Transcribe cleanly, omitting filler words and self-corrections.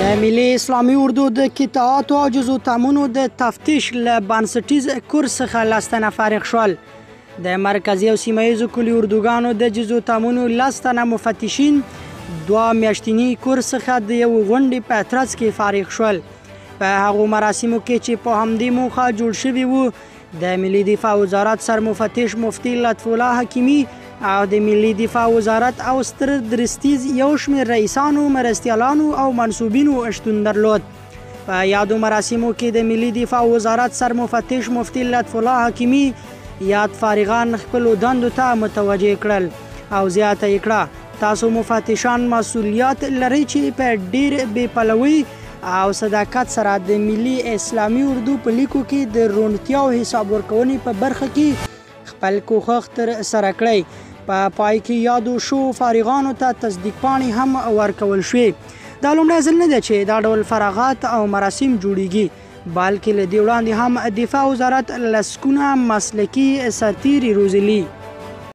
د ملي اسلامي اردو د قطاعاتو او جزو تامونو د تفتیش له بنسټیز کورس څخه 10 تنه فارغ شول. د مرکزي او سیمه ییزو کلي اردوګانو د جزو تامونو 10 تنه مفتشین 2 میاشتني کورس څخه د یو غونډې په ترڅ کې فارغ شول. په هغو مراسمو کې چې په همدې موخه جوړ شوي وو، د ملي دفاع وزارت سرمفتش مفتي لطف الله حکیمي او د ملي دفاع وزارت او ستر درستیز یو شمېر رئیسانو، مرستیالانو او منصوبینو شتون درلود. په یادو مراسمو کې د ملي دفاع وزارت سرمفتش مفتي لطف الله حکیمي یاد فارغان خپلو دندو ته متوجه کړل او زیاته یې کړه، تاسو مفتشان مسؤلیت لرئ چې په ډیر بې پلوي او صداقت سره د ملي اسلامي اردو په لیکو کې د روڼتیا او حساب ورکونې په برخه کې خپل کوښښ تر سره کړئ. په پای کې یادو شو فارغانو ته تصدیق پاڼې هم ورکول شوې. دا لومړی ځل نه ده چې دا ډول فراغات او مراسم جوړیږي، بلکې له دې وړاندې هم دفاع وزارت لسګونه مسلکي سرتیري روزلي.